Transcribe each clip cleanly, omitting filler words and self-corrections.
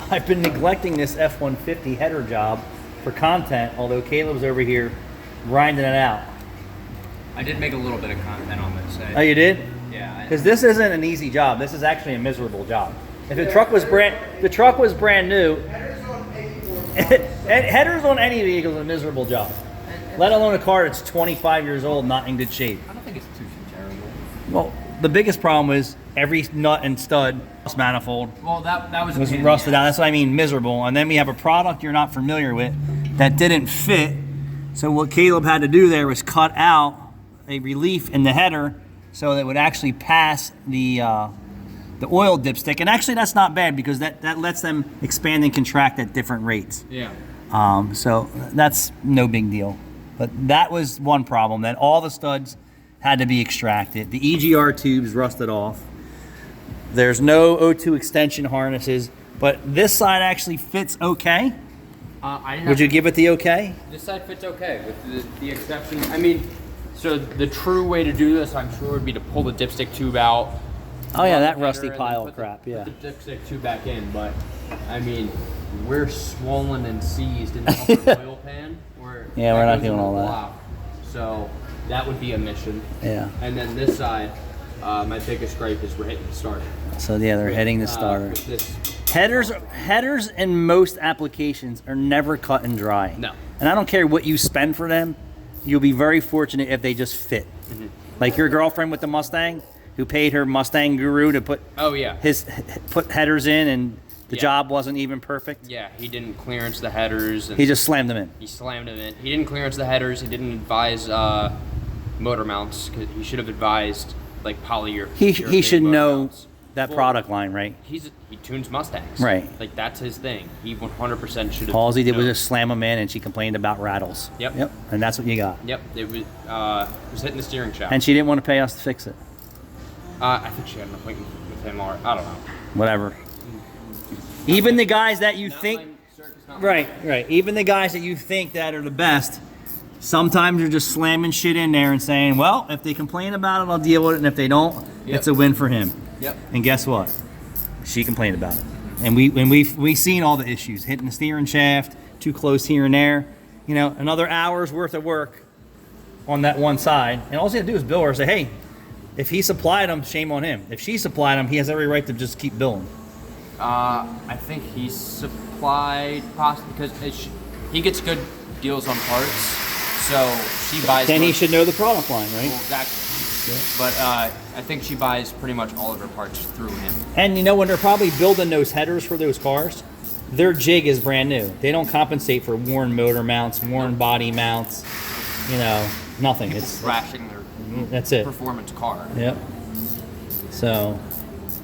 I've been neglecting this F150 header job for content, although Caleb's over here grinding it out. I did make a little bit of content on this. Oh, you did? Yeah. Because this isn't an easy job. This is actually a miserable job. If the truck was brand new, headers on any vehicle is a miserable job. Let alone a car that's 25 years old, not in good shape. I don't think it's too terrible. Well, the biggest problem was every nut and stud manifold Well, that was rusted out. That's what I mean, miserable. And then we have a product you're not familiar with that didn't fit. So what Caleb had to do there was cut out a relief in the header so that it would actually pass the oil dipstick. And actually that's not bad because that lets them expand and contract at different rates. Yeah. So that's no big deal. But that was one problem. Then all the studs had to be extracted. The EGR tubes rusted off. There's no O2 extension harnesses, but this side actually fits okay. Would you give it the okay? This side fits okay with the exception. I mean, so the true way to do this, I'm sure, would be to pull the dipstick tube out. Oh yeah, that rusty pile of crap. Yeah. Put the dipstick tube back in, but I mean, we're swollen and seized in the upper oil pan. Yeah, we're not doing all that. So that would be a mission. Yeah. And then this side, my biggest gripe is we're hitting the starter. So yeah, they're hitting the starter. Headers in most applications are never cut and dry. No. And I don't care what you spend for them, you'll be very fortunate if they just fit. Mm-hmm. Like your girlfriend with the Mustang, who paid her Mustang guru to put put headers in, and the job wasn't even perfect. Yeah, he didn't clearance the headers. He just slammed them in. He slammed them in. He didn't clearance the headers. He didn't advise motor mounts. Cause he should have advised like polyurethane. He should know mounts. that product line, right? He tunes Mustangs. Right. Like that's his thing. He 100% should have. All he did was just slam them in, and she complained about rattles. Yep. And that's what you got. Yep. It was hitting the steering shaft. And she didn't want to pay us to fix it. I think she had an appointment with him, or I don't know. Whatever. Even the guys that you think, right. Even the guys that you think that are the best, sometimes they're just slamming shit in there and saying, well, if they complain about it, I'll deal with it, and if they don't, it's a win for him. Yep. And guess what? She complained about it, and we've seen all the issues: hitting the steering shaft, too close here and there. You know, another hour's worth of work on that one side, and all you have to do is bill her and say, hey, if he supplied them, shame on him. If she supplied them, he has every right to just keep billing. I think he supplied possibly because he gets good deals on parts, so she buys. Then he should know the product line, right? Well, exactly. Yeah. But I think she buys pretty much all of her parts through him. And you know, when they're probably building those headers for those cars, their jig is brand new. They don't compensate for worn motor mounts, worn body mounts. You know, nothing. It's crashing their performance car. Yep. So.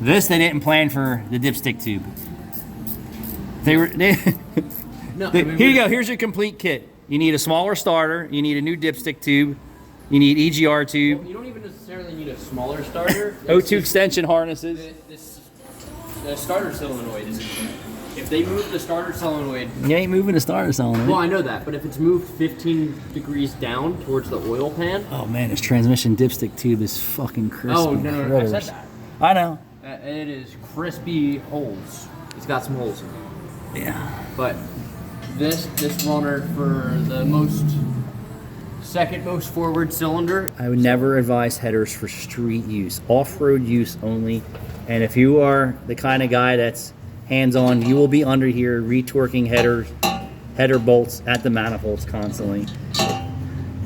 This they didn't plan for the dipstick tube. Here you go. Here's your complete kit. You need a smaller starter. You need a new dipstick tube. You need EGR tube. Well, you don't even necessarily need a smaller starter. O2 extension harnesses. The starter solenoid is important. If they move the starter solenoid... You ain't moving the starter solenoid. Well, I know that, but if it's moved 15 degrees down towards the oil pan... Oh, man, this transmission dipstick tube is fucking crispy. Oh, no, I said that. I know. It is crispy holes. It's got some holes in it. Yeah. But this runner for the second most forward cylinder... I would never advise headers for street use. Off-road use only. And if you are the kind of guy that's hands-on, you will be under here retorquing header bolts at the manifolds constantly.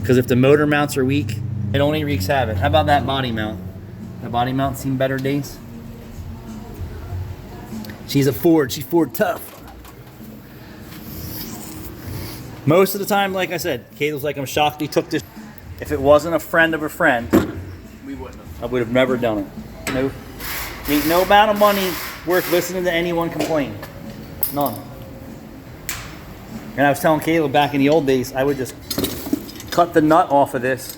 Because if the motor mounts are weak, it only wreaks havoc. How about that body mount? The body mount seen better days? She's a Ford. She's Ford tough. Most of the time, like I said, Caleb's like, I'm shocked he took this. If it wasn't a friend of a friend, we wouldn't have. I would have never done it. No. Ain't no amount of money worth listening to anyone complain. None. And I was telling Caleb back in the old days, I would just cut the nut off of this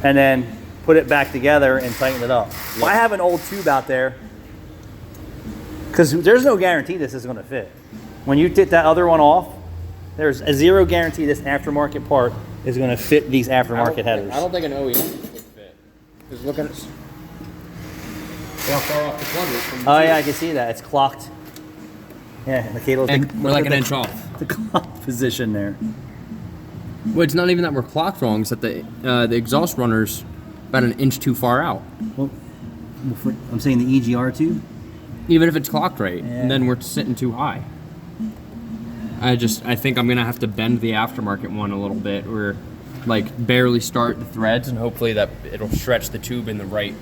and then put it back together and tighten it up. Yep. I have an old tube out there because there's no guarantee this is going to fit. When you take that other one off, there's a zero guarantee this aftermarket part is going to fit these aftermarket headers. I don't think an OEM would fit. Because look at how far off the plug is from the tube. Yeah, I can see that. It's clocked. Yeah, the cable's And we're like an inch off. the clock position there. Well, it's not even that we're clocked wrong. It's that the exhaust runner's about an inch too far out. Well, I'm saying the EGR tube. Even if it's clocked right, Yeah. and then we're sitting too high. I think I'm gonna have to bend the aftermarket one a little bit, or like barely start the threads, and hopefully that it'll stretch the tube in the right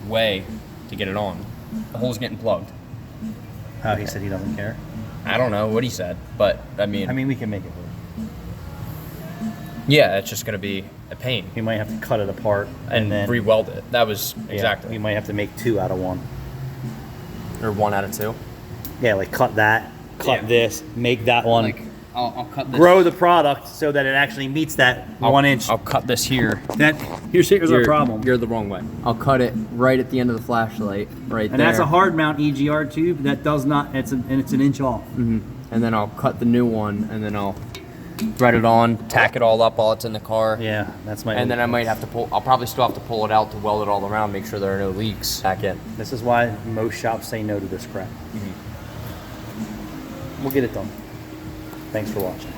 way to get it on. The hole's getting plugged. Oh, he said he doesn't care. I don't know what he said, but I mean, We can make it work. yeah, it's just gonna be a pain We might have to cut it apart and then re-weld it. That was yeah, exactly, we might have to make 2 out of 1. or 1 out of 2. Yeah, like cut that, cut Yeah. this, make that one. Like I'll cut this. Grow the product so that it actually meets that 1 inch. I'll cut this here. Here's our problem. You're the wrong way. I'll cut it right at the end of the flashlight, right there. And that's a hard mount EGR tube that does not. It's an inch off. And then I'll cut the new one, and then I'll thread it on, tack it all up while it's in the car. Yeah, that's my. And then I might have to pull. I'll probably still have to pull it out to weld it all around, make sure there are no leaks back in. This is why most shops say no to this crap. We'll get it done. Thanks for watching.